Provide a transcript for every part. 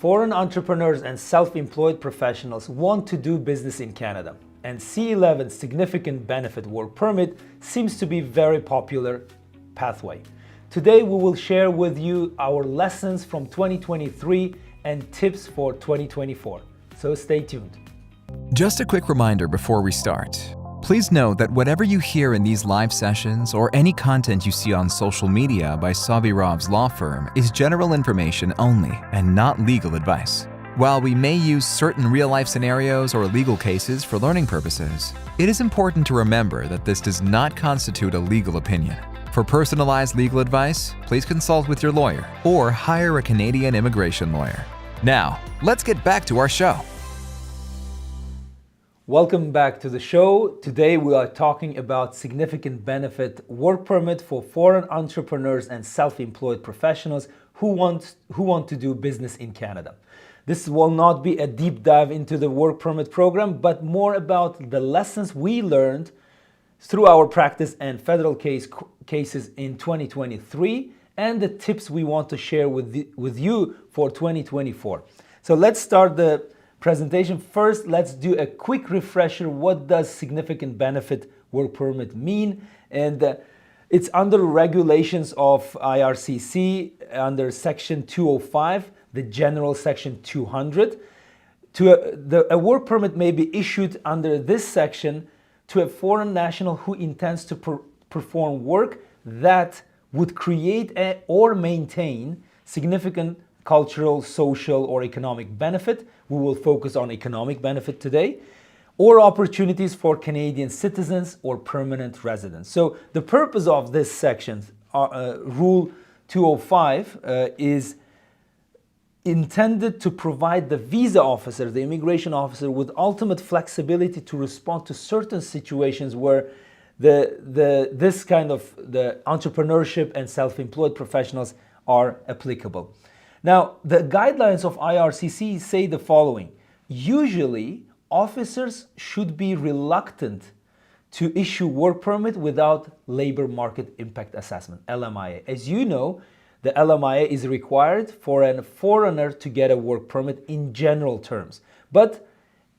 Foreign entrepreneurs and self-employed professionals want to do business in Canada, and C11 significant benefit work permit seems to be a very popular pathway. Today we will share with you our lessons from 2023 and tips for 2024. So stay tuned. Just a quick reminder before we start. Please note that whatever you hear in these live sessions or any content you see on social media by Sabirov's law firm is general information only and not legal advice. While we may use certain real-life scenarios or legal cases for learning purposes, it is important to remember that this does not constitute a legal opinion. For personalized legal advice, please consult with your lawyer or hire a Canadian immigration lawyer. Now, let's get back to our show. Welcome back to the show. Today we are talking about significant benefit work permit for foreign entrepreneurs and self-employed professionals who want to do business in Canada. This will not be a deep dive into the work permit program, but more about the lessons we learned through our practice and federal cases in 2023 and the tips we want to share with you for 2024. So let's start the presentation. First, let's do a quick refresher. What does significant benefit work permit mean? And it's under regulations of IRCC under section 205, the general section 200. A work permit may be issued under this section to a foreign national who intends to perform work that would create or maintain significant cultural, social, or economic benefit. We will focus on economic benefit today, or opportunities for Canadian citizens or permanent residents. So the purpose of this section, Rule 205, is intended to provide the visa officer, the immigration officer, with ultimate flexibility to respond to certain situations where this kind of the entrepreneurship and self-employed professionals are applicable. Now, the guidelines of IRCC say the following. Usually, officers should be reluctant to issue work permit without labor market impact assessment, LMIA. As you know, the LMIA is required for a foreigner to get a work permit in general terms. But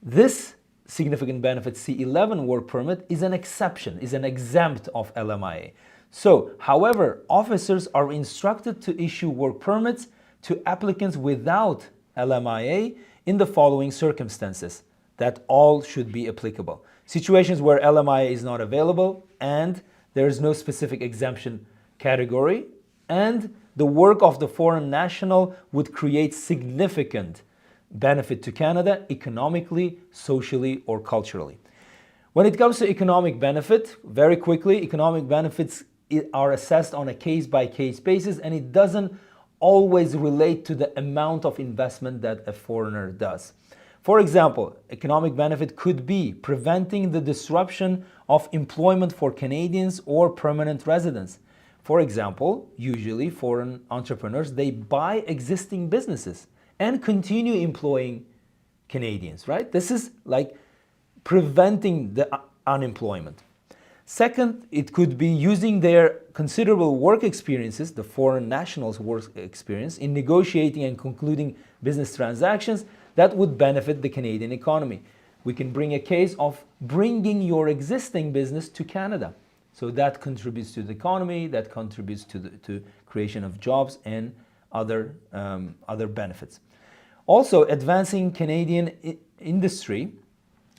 this significant benefit C11 work permit is an exception, is an exempt of LMIA. So, however, officers are instructed to issue work permits to applicants without LMIA in the following circumstances that all should be applicable. Situations where LMIA is not available and there is no specific exemption category, and the work of the foreign national would create significant benefit to Canada economically, socially, or culturally. When it comes to economic benefit, very quickly, economic benefits are assessed on a case-by-case basis, and it doesn't always relate to the amount of investment that a foreigner does. For example, economic benefit could be preventing the disruption of employment for Canadians or permanent residents. For example, usually foreign entrepreneurs, they buy existing businesses and continue employing Canadians, right? This is like preventing the unemployment. Second, it could be using their considerable work experiences, the foreign nationals' work experience, in negotiating and concluding business transactions that would benefit the Canadian economy. We can bring a case of bringing your existing business to Canada. So that contributes to the economy, that contributes to creation of jobs and other benefits. Also, advancing Canadian industry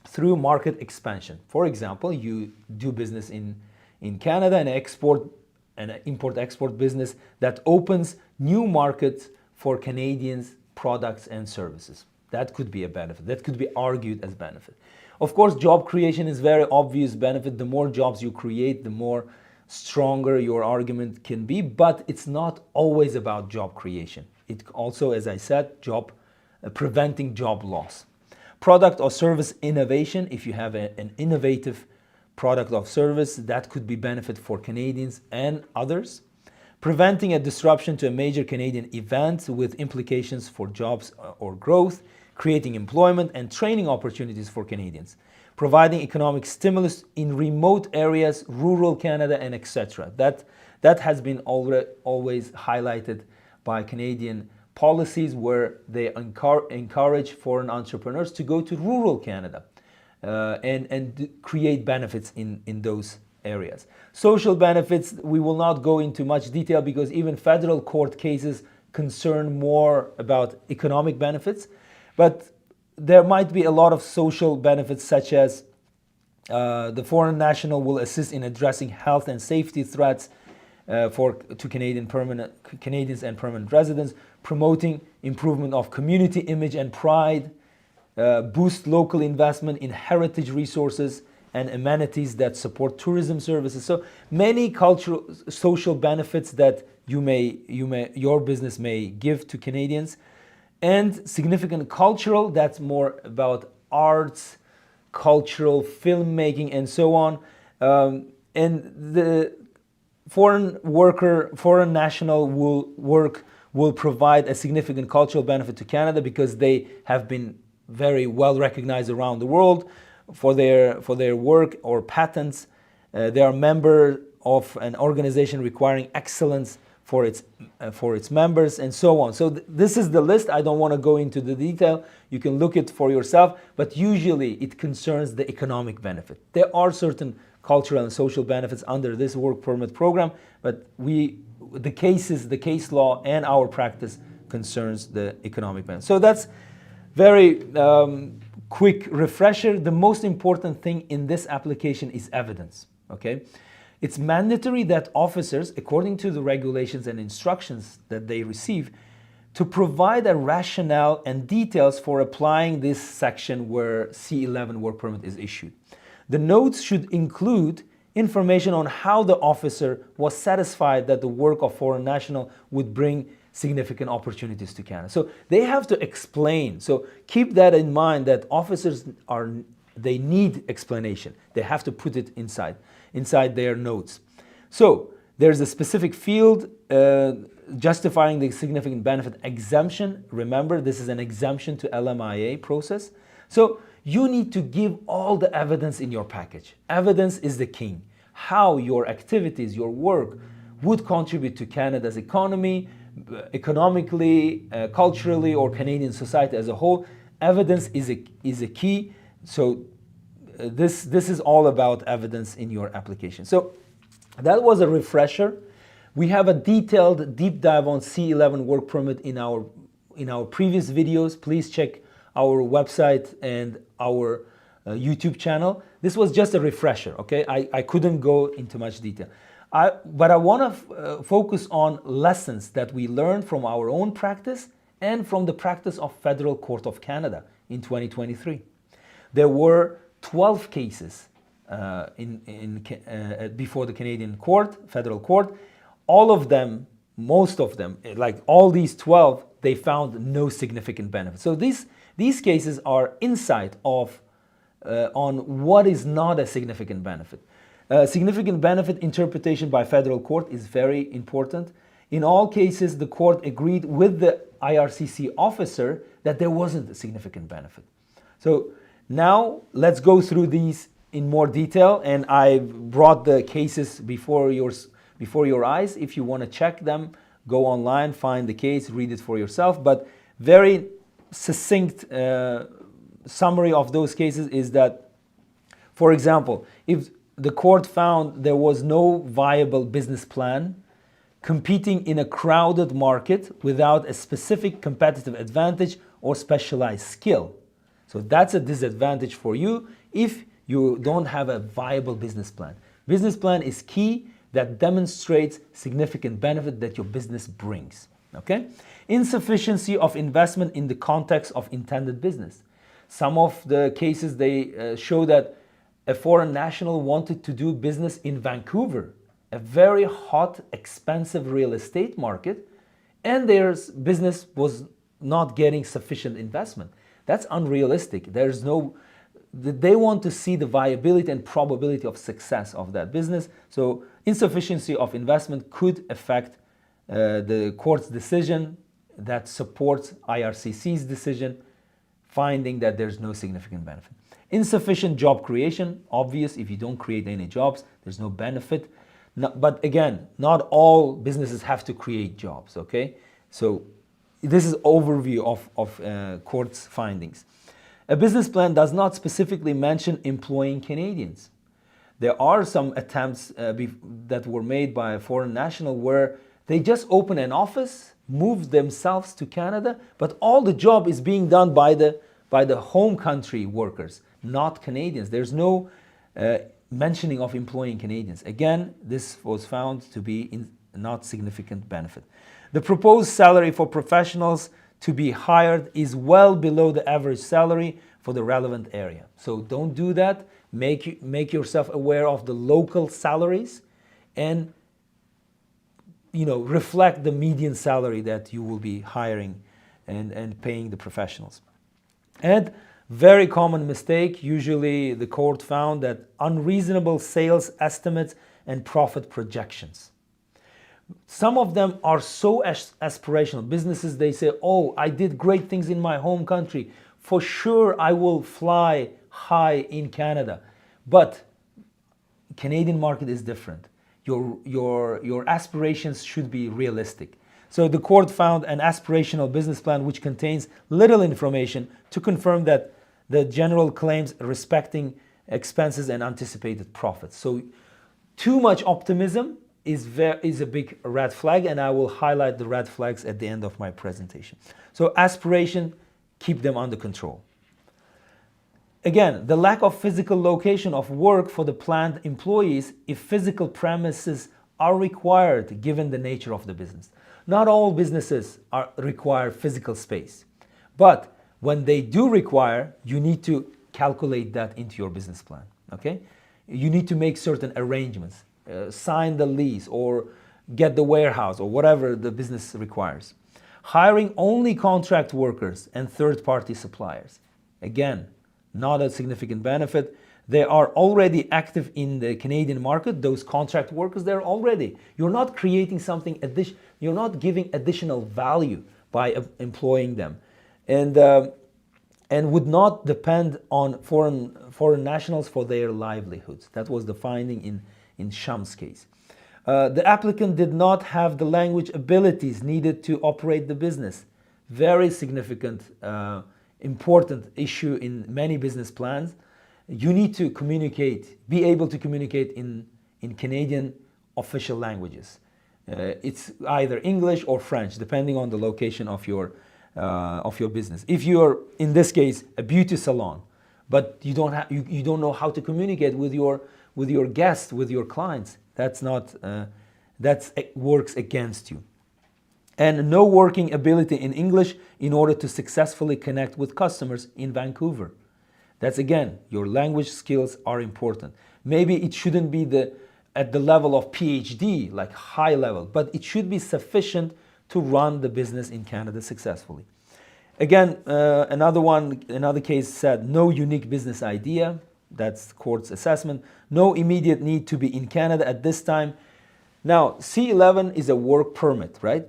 through market expansion. For example, you do business in Canada and import-export business that opens new markets for Canadians' products and services. That could be a benefit. That could be argued as benefit. Of course, job creation is very obvious benefit. The more jobs you create, the more stronger your argument can be, but it's not always about job creation. It also, as I said, preventing job loss. Product or service innovation, if you have an innovative product or service, that could be benefit for Canadians and others. Preventing a disruption to a major Canadian event with implications for jobs or growth, creating employment and training opportunities for Canadians. Providing economic stimulus in remote areas, rural Canada, and etc. That has been always highlighted by Canadian policies where they encourage foreign entrepreneurs to go to rural Canada and create benefits in those areas. Social benefits, we will not go into much detail because even federal court cases concern more about economic benefits, but there might be a lot of social benefits such as the foreign national will assist in addressing health and safety threats to Canadians and permanent residents, promoting improvement of community image and pride, boost local investment in heritage resources and amenities that support tourism services. So many cultural, social benefits that your business may give to Canadians, and significant cultural, that's more about arts, cultural filmmaking, and so on. And the foreign national will provide a significant cultural benefit to Canada because they have been very well recognized around the world for their work or patents. They are member of an organization requiring excellence for its members, and so on. So this is the list. I don't want to go into the detail. You can look it for yourself, but usually it concerns the economic benefit. There are certain cultural and social benefits under this work permit program, but the case law and our practice concerns the economic benefit. So that's very quick refresher. The most important thing in this application is evidence, okay? It's mandatory that officers, according to the regulations and instructions that they receive, to provide a rationale and details for applying this section where C11 work permit is issued. The notes should include information on how the officer was satisfied that the work of foreign national would bring significant opportunities to Canada. So they have to explain. So keep that in mind, that officers they need explanation. They have to put it inside their notes. So there's a specific field justifying the significant benefit exemption. Remember, this is an exemption to LMIA process. So you need to give all the evidence in your package. Evidence is the king. How your activities, your work would contribute to Canada's economy, economically, culturally, or Canadian society as a whole. Evidence is a key. So this is all about evidence in your application. So that was a refresher. We have a detailed deep dive on C11 work permit in our previous videos. Please check our website and our YouTube channel. This was just a refresher, okay? I couldn't go into much detail. But I want to focus on lessons that we learned from our own practice and from the practice of Federal Court of Canada in 2023. There were 12 cases before the Canadian court, federal court. All of them, most of them, like all these 12, they found no significant benefit. So these cases are insight on what is not a significant benefit. Significant benefit interpretation by federal court is very important. In all cases, the court agreed with the IRCC officer that there wasn't a significant benefit. So now let's go through these in more detail, and I brought the cases before your eyes. If you want to check them, go online, find the case, read it for yourself. But very succinct summary of those cases is that, for example, if the court found there was no viable business plan, competing in a crowded market without a specific competitive advantage or specialized skill. So that's a disadvantage for you if you don't have a viable business plan. Business plan is key, that demonstrates significant benefit that your business brings. Okay? Insufficiency of investment in the context of intended business. Some of the cases, they show that a foreign national wanted to do business in Vancouver, a very hot, expensive real estate market, and their business was not getting sufficient investment. That's unrealistic. They want to see the viability and probability of success of that business. So insufficiency of investment could affect the court's decision that supports IRCC's decision, finding that there's no significant benefit. Insufficient job creation, obvious. If you don't create any jobs, there's no benefit. But again, not all businesses have to create jobs, okay? So this is overview of court's findings. A business plan does not specifically mention employing Canadians. There are some attempts that were made by a foreign national where they just open an office, move themselves to Canada, but all the job is being done by the home country workers, not Canadians. There's no mentioning of employing Canadians. Again, this was found to be not significant benefit. The proposed salary for professionals to be hired is well below the average salary for the relevant area. So don't do that. Make yourself aware of the local salaries and reflect the median salary that you will be hiring and paying the professionals. And very common mistake, usually the court found that unreasonable sales estimates and profit projections. Some of them are so aspirational. Businesses, they say, oh, I did great things in my home country. For sure, I will fly high in Canada. But Canadian market is different. Your aspirations should be realistic. So the court found an aspirational business plan which contains little information to confirm that the general claims respecting expenses and anticipated profits. So too much optimism is a big red flag, and I will highlight the red flags at the end of my presentation. So aspiration, keep them under control. Again, the lack of physical location of work for the planned employees if physical premises are required given the nature of the business. Not all businesses require physical space, but when they do require, you need to calculate that into your business plan, okay? You need to make certain arrangements, sign the lease or get the warehouse or whatever the business requires. Hiring only contract workers and third-party suppliers. Again, not a significant benefit. They are already active in the Canadian market. Those contract workers, they're already. You're not creating something additional. You're not giving additional value by employing them, and would not depend on foreign nationals for their livelihoods. That was the finding in Sham's case. The applicant did not have the language abilities needed to operate the business. Very significant, important issue in many business plans. You need to communicate, be able to communicate in Canadian official languages. It's either English or French, depending on the location of your business. If you're, in this case, a beauty salon, but you don't know how to communicate with your guests, with your clients, that works against you. And no working ability in English in order to successfully connect with customers in Vancouver. That's again, your language skills are important. Maybe it shouldn't be at the level of PhD, like high level, but it should be sufficient to run the business in Canada successfully. Again, another case said no unique business idea. That's court's assessment. No immediate need to be in Canada at this time. Now, C11 is a work permit, right?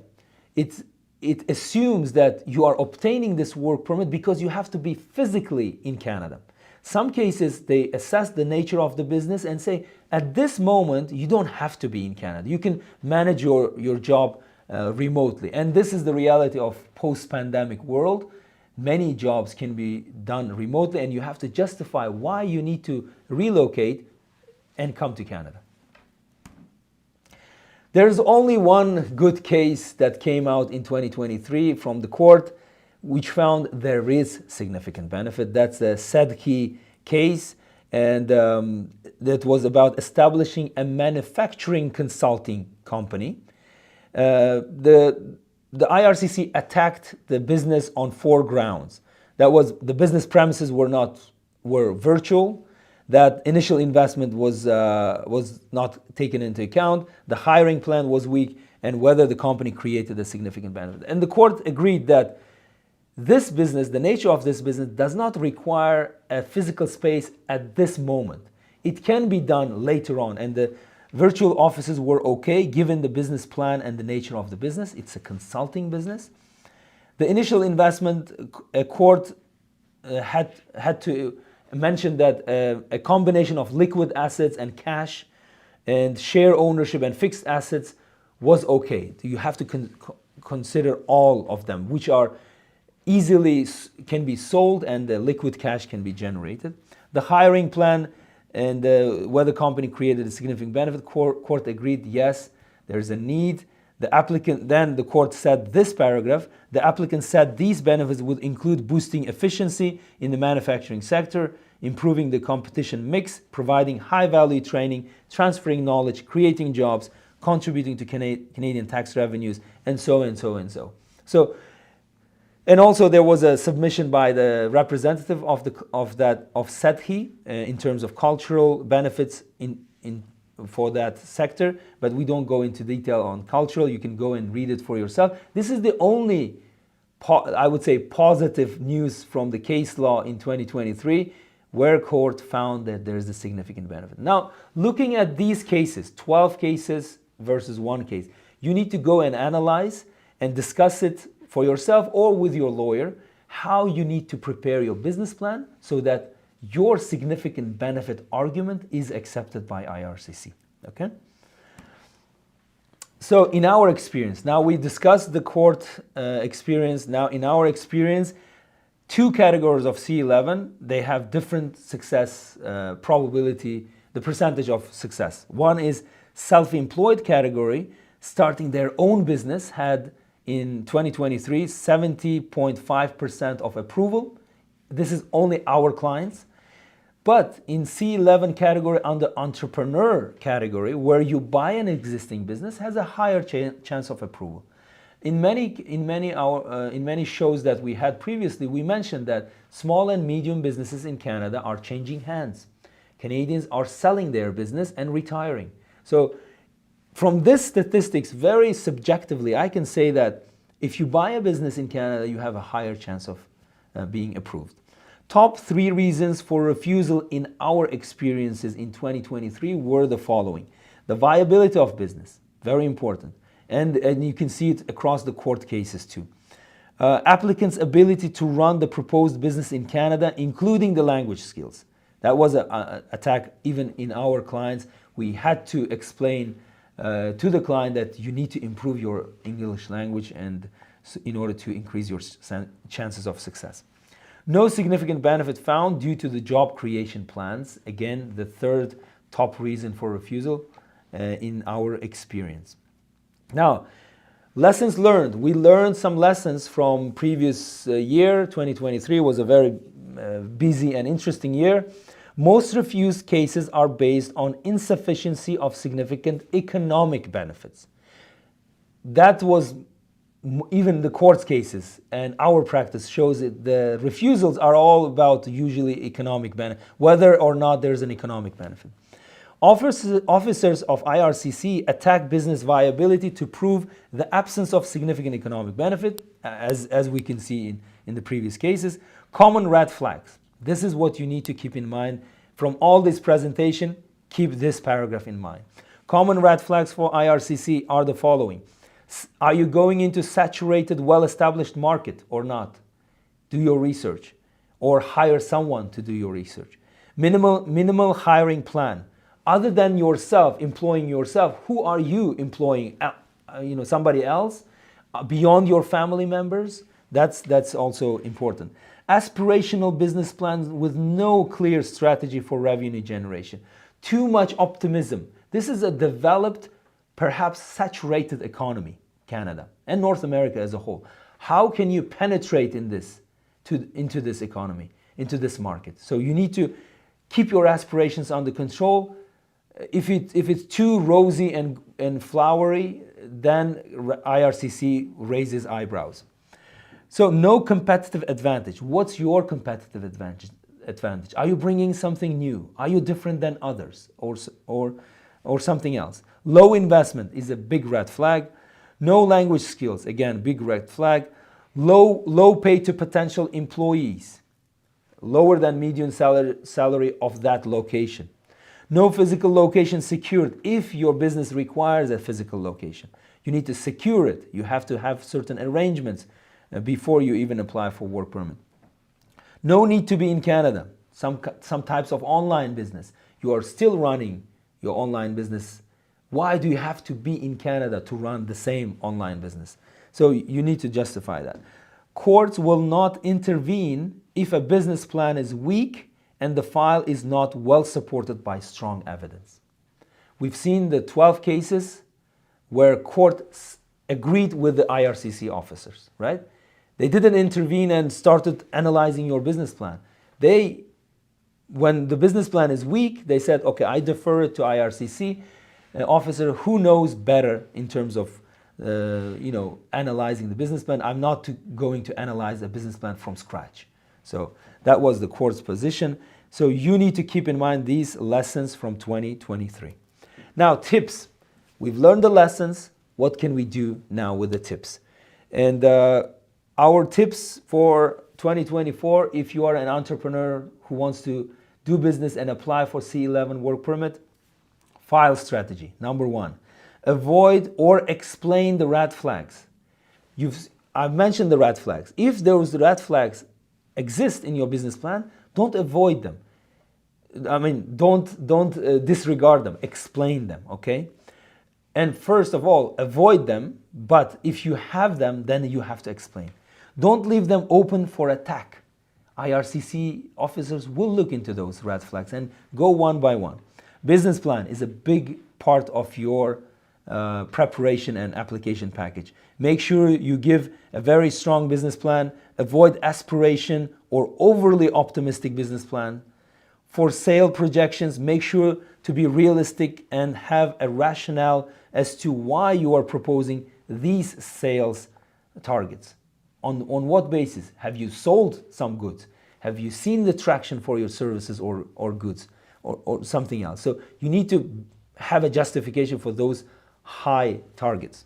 It assumes that you are obtaining this work permit because you have to be physically in Canada. Some cases, they assess the nature of the business and say, at this moment, you don't have to be in Canada. You can manage your job remotely. And this is the reality of post-pandemic world. Many jobs can be done remotely, and you have to justify why you need to relocate and come to Canada. There's only one good case that came out in 2023 from the court, which found there is significant benefit. That's the Sedki case, and that was about establishing a manufacturing consulting company. The IRCC attacked the business on 4 grounds. That was the business premises were virtual. That initial investment was not taken into account. The hiring plan was weak, and whether the company created a significant benefit. And the court agreed that this business, the nature of this business, does not require a physical space at this moment. It can be done later on, and the virtual offices were okay given the business plan and the nature of the business. It's a consulting business. The initial investment, a court had to mention that a combination of liquid assets and cash and share ownership and fixed assets was okay. You have to consider all of them, which are easily can be sold and the liquid cash can be generated. The hiring plan and whether the company created a significant benefit, court agreed, yes, there's a need. The applicant, then the court said this paragraph, the applicant said these benefits would include boosting efficiency in the manufacturing sector, improving the competition mix, providing high-value training, transferring knowledge, creating jobs, contributing to Canadian tax revenues, and so and so and so. So, and also there was a submission by the representative of SETHI in terms of cultural benefits for that sector, but we don't go into detail on cultural. You can go and read it for yourself. This is the only, I would say, positive news from the case law in 2023, where court found that there is a significant benefit. Now, looking at these cases, 12 cases versus one case, you need to go and analyze and discuss it for yourself or with your lawyer, how you need to prepare your business plan so that your significant benefit argument is accepted by IRCC, okay? So in our experience, now we discussed the court experience. Now in our experience, two categories of C11, they have different success probability, the percentage of success. One is self-employed category, starting their own business, had in 2023 70.5% of approval. This is only our clients. But in C11 category, under entrepreneur category, where you buy an existing business, has a higher chance of approval. In many shows that we had previously, we mentioned that small and medium businesses in Canada are changing hands. Canadians are selling their business and retiring. So from this statistics, very subjectively, I can say that if you buy a business in Canada, you have a higher chance of being approved. Top 3 reasons for refusal in our experiences in 2023 were the following. The viability of business, very important. And you can see it across the court cases too. Applicants' ability to run the proposed business in Canada, including the language skills. That was an attack even in our clients. We had to explain to the client that you need to improve your English language and in order to increase your chances of success. No significant benefit found due to the job creation plans. Again, the third top reason for refusal in our experience. Now, lessons learned. We learned some lessons from previous year. 2023 was a very busy and interesting year. Most refused cases are based on insufficiency of significant economic benefits. That was even the court cases, and our practice shows it. The refusals are all about usually economic benefit, whether or not there's an economic benefit. Officers of IRCC attack business viability to prove the absence of significant economic benefit, as we can see in the previous cases. Common red flags. This is what you need to keep in mind. From all this presentation, keep this paragraph in mind. Common red flags for IRCC are the following. Are you going into saturated, well-established market or not? Do your research or hire someone to do your research. Minimal hiring plan. Other than yourself, employing yourself, who are you employing? Somebody else beyond your family members? That's also important. Aspirational business plans with no clear strategy for revenue generation. Too much optimism. This is a developed, perhaps saturated economy, Canada and North America as a whole. How can you penetrate into this economy, into this market? So you need to keep your aspirations under control. If it's too rosy and flowery, then IRCC raises eyebrows. So no competitive advantage. What's your competitive advantage? Are you bringing something new? Are you different than others or something else? Low investment is a big red flag. No language skills, again, big red flag. Low pay to potential employees. Lower than median salary of that location. No physical location secured if your business requires a physical location. You need to secure it. You have to have certain arrangements before you even apply for work permit. No need to be in Canada. Some types of online business. You are still running your online business. Why do you have to be in Canada to run the same online business? So you need to justify that. Courts will not intervene if a business plan is weak and the file is not well supported by strong evidence. We've seen the 12 cases where courts agreed with the IRCC officers, right? They didn't intervene and started analyzing your business plan. When the business plan is weak, they said, okay, I defer it to IRCC, an officer who knows better in terms of analyzing the business plan. I'm not going to analyze a business plan from scratch. So that was the court's position. So you need to keep in mind these lessons from 2023. Now, tips. We've learned the lessons. What can we do now with the tips? And our tips for 2024, if you are an entrepreneur who wants to do business and apply for C11 work permit, file strategy. Number one, avoid or explain the red flags. I've mentioned the red flags. If those red flags exist in your business plan, don't avoid them. I mean, don't disregard them. Explain them, okay? And first of all, avoid them, but if you have them, then you have to explain. Don't leave them open for attack. IRCC officers will look into those red flags and go one by one. Business plan is a big part of your preparation and application package. Make sure you give a very strong business plan. Avoid aspiration or overly optimistic business plan. For sale projections, make sure to be realistic and have a rationale as to why you are proposing these sales targets. On what basis? Have you sold some goods? Have you seen the traction for your services or goods or something else? So you need to have a justification for those high targets.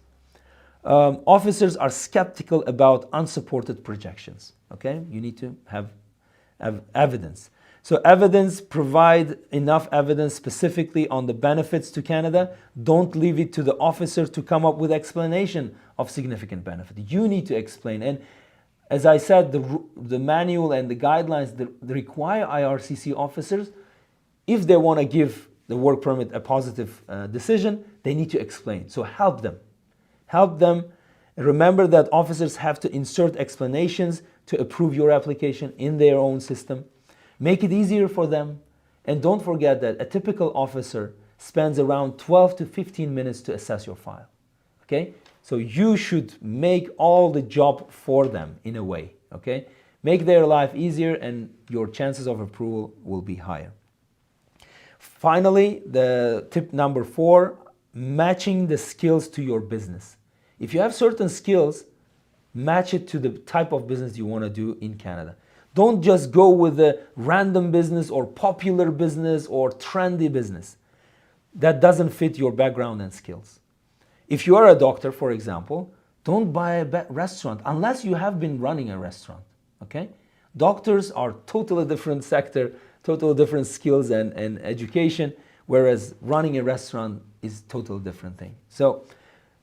Officers are skeptical about unsupported projections. Okay, you need to have evidence. So provide enough evidence specifically on the benefits to Canada. Don't leave it to the officer to come up with explanation of significant benefit. You need to explain. And as I said, the manual and the guidelines that require IRCC officers, if they want to give the work permit a positive decision, they need to explain. So help them. Help them. Remember that officers have to insert explanations to approve your application in their own system. Make it easier for them. And don't forget that a typical officer spends around 12 to 15 minutes to assess your file. Okay? So you should make all the job for them in a way. Okay? Make their life easier and your chances of approval will be higher. Finally, the tip number 4, matching the skills to your business. If you have certain skills, match it to the type of business you want to do in Canada. Don't just go with a random business or popular business or trendy business. That doesn't fit your background and skills. If you are a doctor, for example, don't buy a restaurant unless you have been running a restaurant. Okay? Doctors are totally different sector, totally different skills and education, whereas running a restaurant is totally different thing. So,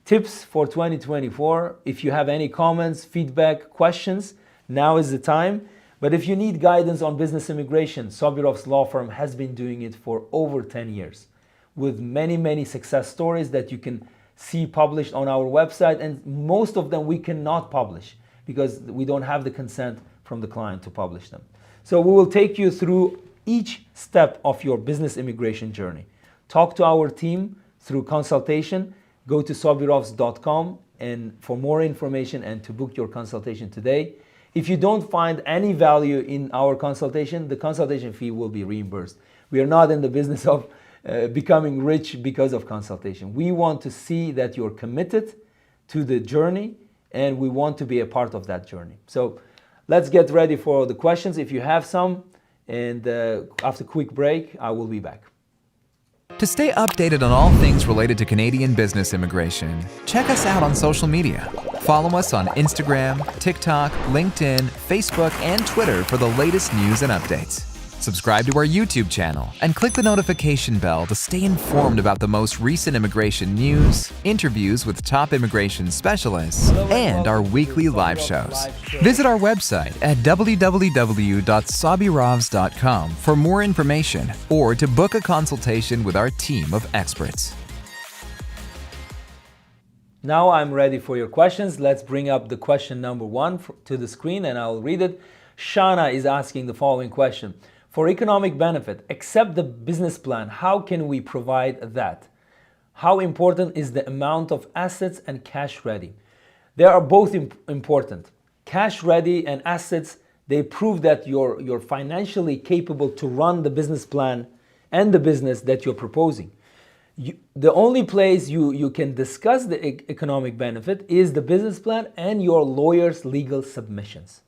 tips for 2024. If you have any comments, feedback, questions, now is the time. But if you need guidance on business immigration, Sobirov's law firm has been doing it for over 10 years with many, many success stories that you can see published on our website. And most of them we cannot publish because we don't have the consent from the client to publish them. So we will take you through each step of your business immigration journey. Talk to our team through consultation. Go to sobirovs.com and for more information and to book your consultation today. If you don't find any value in our consultation, the consultation fee will be reimbursed. We are not in the business of becoming rich because of consultation. We want to see that you're committed to the journey and we want to be a part of that journey. So let's get ready for the questions if you have some. And after a quick break, I will be back. To stay updated on all things related to Canadian business immigration, check us out on social media. Follow us on Instagram, TikTok, LinkedIn, Facebook, and Twitter for the latest news and updates. Subscribe to our YouTube channel and click the notification bell to stay informed about the most recent immigration news, interviews with top immigration specialists, and our weekly live shows. Visit our website at www.sobirovs.com for more information or to book a consultation with our team of experts. Now I'm ready for your questions. Let's bring up the question number 1 to the screen and I'll read it. Shana is asking the following question. For economic benefit, except the business plan, how can we provide that? How important is the amount of assets and cash ready? They are both important. Cash ready and assets, they prove that you're financially capable to run the business plan and the business that you're proposing. The only place you can discuss the economic benefit is the business plan and your lawyer's legal submissions.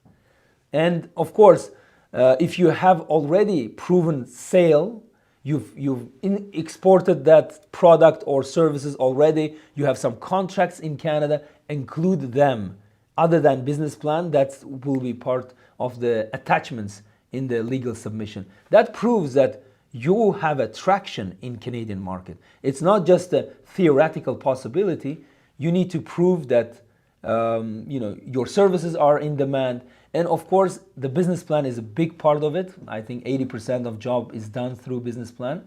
And of course, if you have already proven sale, you've exported that product or services already, you have some contracts in Canada, include them. Other than business plan, that will be part of the attachments in the legal submission. That proves that you have a traction in Canadian market. It's not just a theoretical possibility. You need to prove that your services are in demand. And of course, the business plan is a big part of it. I think 80% of job is done through business plan.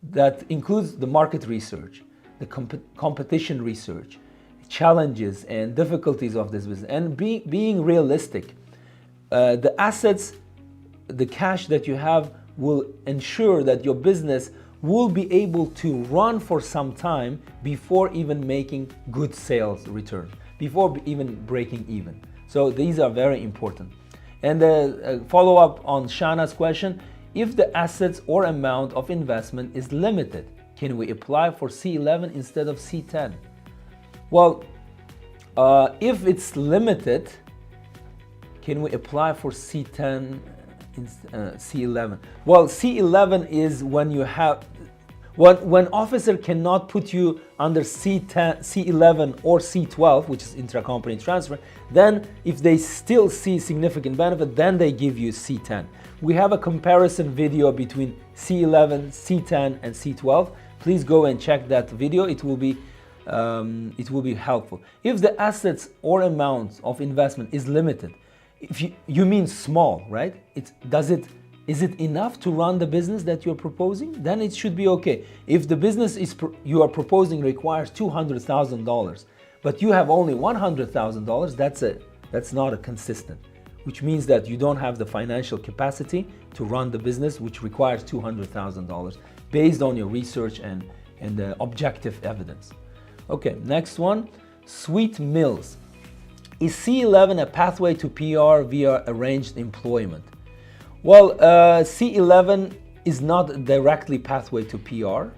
That includes the market research, the competition research, challenges and difficulties of this business, and being realistic. The assets, the cash that you have will ensure that your business will be able to run for some time before even making good sales return, before even breaking even. So these are very important. And follow up on Shana's question, if the assets or amount of investment is limited, can we apply for C11 instead of C10? Well, if it's limited, can we apply for C10 C11? Well, C11 is when you have, when officer cannot put you under C10, C11 or C12, which is intracompany transfer, then if they still see significant benefit, then they give you C10. We have a comparison video between C11, C10 and C12. Please go and check that video. It will be helpful. If the assets or amount of investment is limited, if you mean small, right? Is it enough to run the business that you're proposing? Then it should be okay. If the business you are proposing requires $200,000, but you have only $100,000, that's not a consistent, which means that you don't have the financial capacity to run the business, which requires $200,000 based on your research and the objective evidence. Okay, next one, Sweet Mills. Is C11 a pathway to PR via arranged employment? Well, C11 is not directly pathway to PR,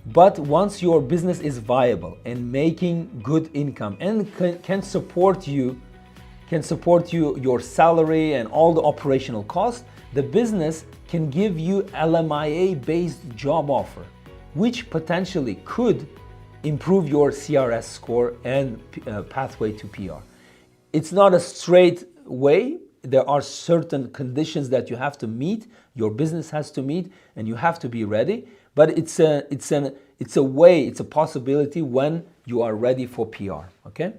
but once your business is viable and making good income and can support you, your salary and all the operational costs, the business can give you LMIA-based job offer, which potentially could improve your CRS score and pathway to PR. It's not a straight way. There are certain conditions that you have to meet, your business has to meet, and you have to be ready. But it's a way, it's a possibility when you are ready for PR. Okay.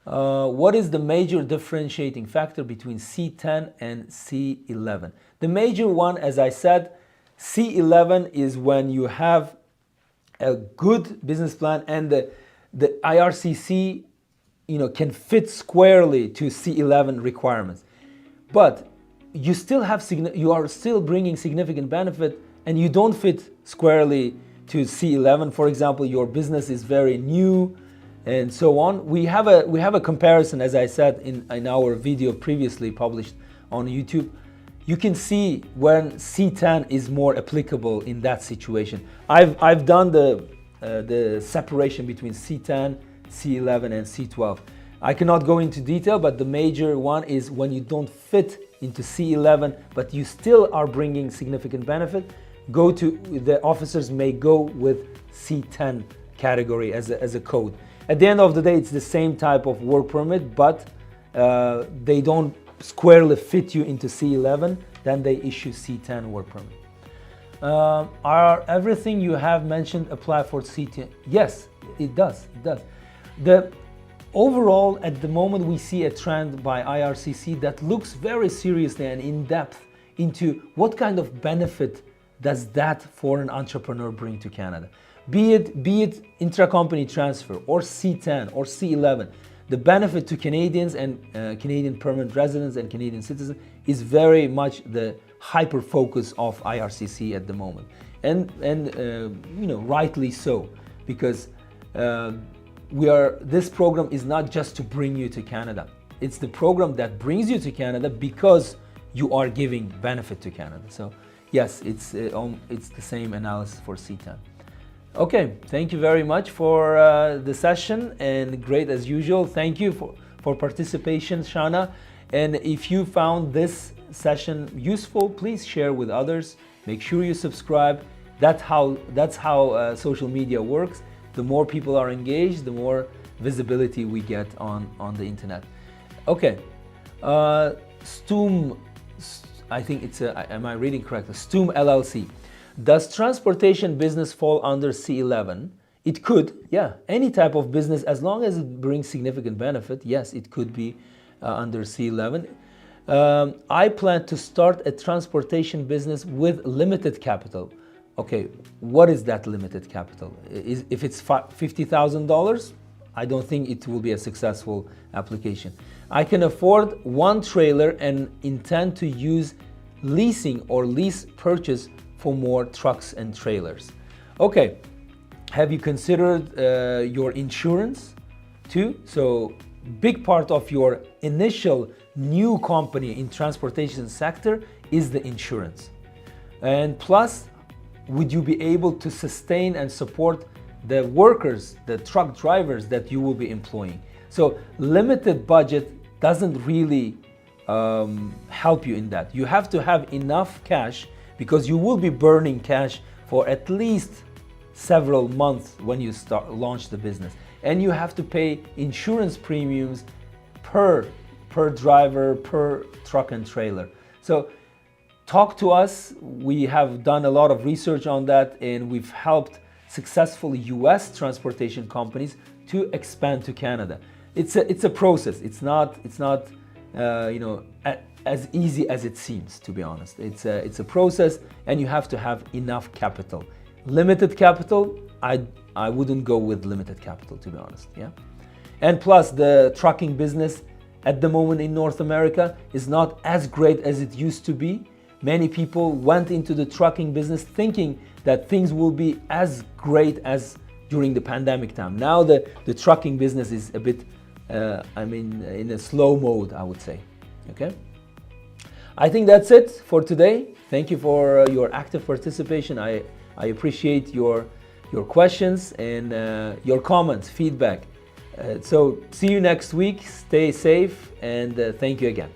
What is the major differentiating factor between C10 and C11? The major one, as I said, C11 is when you have a good business plan and the IRCC can fit squarely to C11 requirements, but you are still bringing significant benefit and you don't fit squarely to C11. For example, your business is very new and so on. We have a comparison, as I said in our video previously published on YouTube. You can see when C10 is more applicable in that situation. I've done the separation between C10, C11 and C12. I cannot go into detail, but the major one is when you don't fit into C11, but you still are bringing significant benefit, the officers may go with C10 category as a code. At the end of the day, it's the same type of work permit, but they don't squarely fit you into C11, then they issue C10 work permit. Are everything you have mentioned apply for C10? Yes, it does. The overall, at the moment, we see a trend by IRCC that looks very seriously and in depth into what kind of benefit does that foreign entrepreneur bring to Canada. be it intracompany transfer or C10 or C11. The benefit to Canadians and Canadian permanent residents and Canadian citizens is very much the hyper focus of IRCC at the moment, and rightly so, because this program is not just to bring you to Canada. It's the program that brings you to Canada because you are giving benefit to Canada. So yes, it's the same analysis for C10. Okay, thank you very much for the session, and great as usual. Thank you for participation, Shana. And if you found this session useful, please share with others. Make sure you subscribe. That's how social media works. The more people are engaged, the more visibility we get on the internet. Okay, Stoom, I think it's am I reading correct? Stoom LLC. Does transportation business fall under C11? It could, yeah. Any type of business, as long as it brings significant benefit, yes, it could be under C11. I plan to start a transportation business with limited capital. Okay, what is that limited capital? If it's $50,000, I don't think it will be a successful application. I can afford one trailer and intend to use leasing or lease purchase for more trucks and trailers. Okay, have you considered your insurance too? So big part of your initial new company in transportation sector is the insurance. And plus, would you be able to sustain and support the workers, the truck drivers that you will be employing? So limited budget doesn't really help you in that. You have to have enough cash, because you will be burning cash for at least several months when you launch the business. And you have to pay insurance premiums per driver, per truck and trailer. So talk to us. We have done a lot of research on that, and we've helped successful US transportation companies to expand to Canada. It's a process. It's not as easy as it seems, to be honest. It's a process, and you have to have enough capital. Limited capital, I wouldn't go with limited capital, to be honest. Yeah. And plus, the trucking business at the moment in North America is not as great as it used to be. Many people went into the trucking business thinking that things will be as great as during the pandemic time. Now the trucking business is a bit, in a slow mode, I would say. Okay. I think that's it for today. Thank you for your active participation. I appreciate your questions and your comments, feedback. So see you next week. Stay safe, and thank you again.